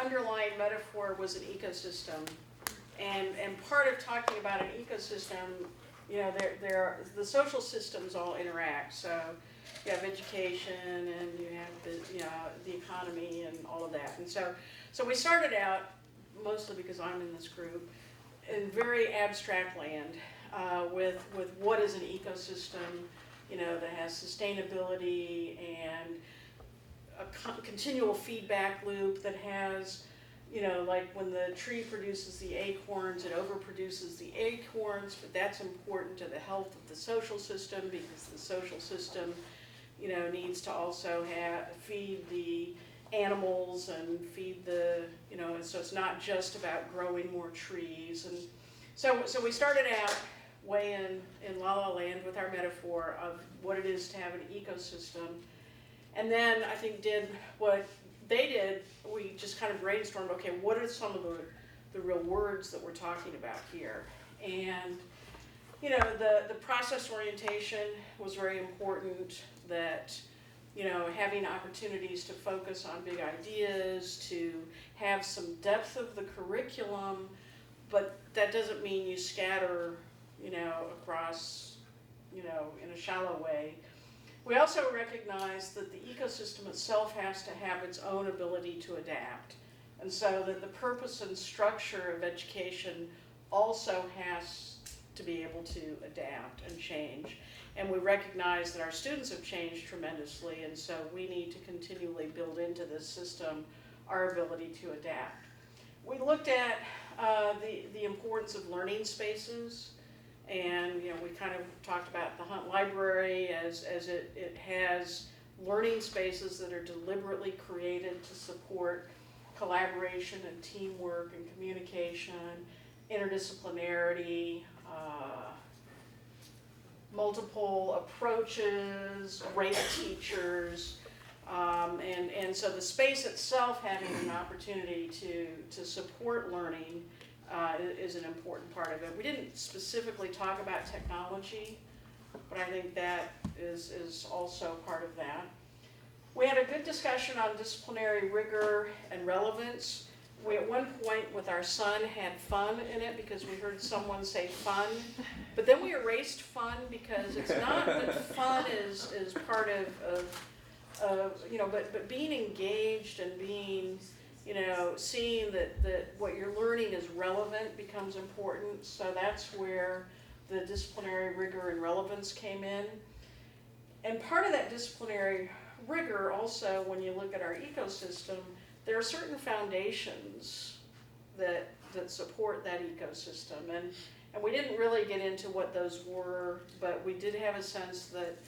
underlying metaphor was an ecosystem. And part of talking about an ecosystem, you know, the social systems all interact. So you have education and you have the economy and all of that. And so we started out, mostly because I'm in this group, in very abstract land with what is an ecosystem, you know, that has sustainability and a continual feedback loop that has, you know, like when the tree produces the acorns, it overproduces the acorns, but that's important to the health of the social system because the social system, you know, needs to also feed the animals and feed the, you know, and so it's not just about growing more trees. And so we started out way in La La Land with our metaphor of what it is to have an ecosystem. And then I think did what they did, we just kind of brainstormed, okay, what are some of the real words that we're talking about here? And, you know, the process orientation was very important, that, you know, having opportunities to focus on big ideas, to have some depth of the curriculum, but that doesn't mean you scatter, you know, across, you know, in a shallow way. We also recognize that the ecosystem itself has to have its own ability to adapt. And so that the purpose and structure of education also has to be able to adapt and change. And we recognize that our students have changed tremendously, and so we need to continually build into this system our ability to adapt. We looked at the importance of learning spaces. And, you know, we kind of talked about the Hunt Library as it has learning spaces that are deliberately created to support collaboration and teamwork and communication, interdisciplinarity, multiple approaches, great teachers, and so the space itself having an opportunity to support learning is an important part of it. We didn't specifically talk about technology, but I think that is also part of that. We had a good discussion on disciplinary rigor and relevance. We at one point with our son had fun in it because we heard someone say fun, but then we erased fun because it's not that fun is part of you know, but being engaged and being, you know, seeing that what you're learning is relevant becomes important. So that's where the disciplinary rigor and relevance came in. And part of that disciplinary rigor also, when you look at our ecosystem, there are certain foundations that support that ecosystem. And we didn't really get into what those were, but we did have a sense that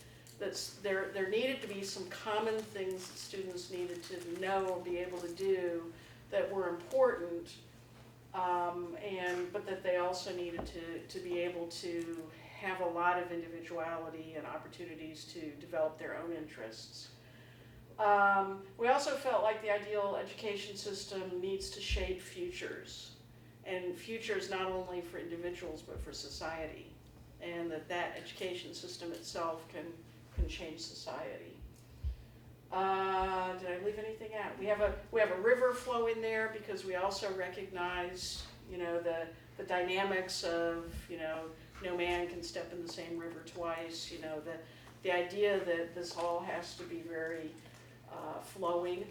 there needed to be some common things that students needed to know or be able to do that were important, but that they also needed to be able to have a lot of individuality and opportunities to develop their own interests. We also felt like the ideal education system needs to shape futures, and futures not only for individuals but for society, and that education system itself can change society. Did I leave anything out? We have a river flow in there because we also recognize, you know, the dynamics of, you know, no man can step in the same river twice. You know, the idea that this all has to be very flowing.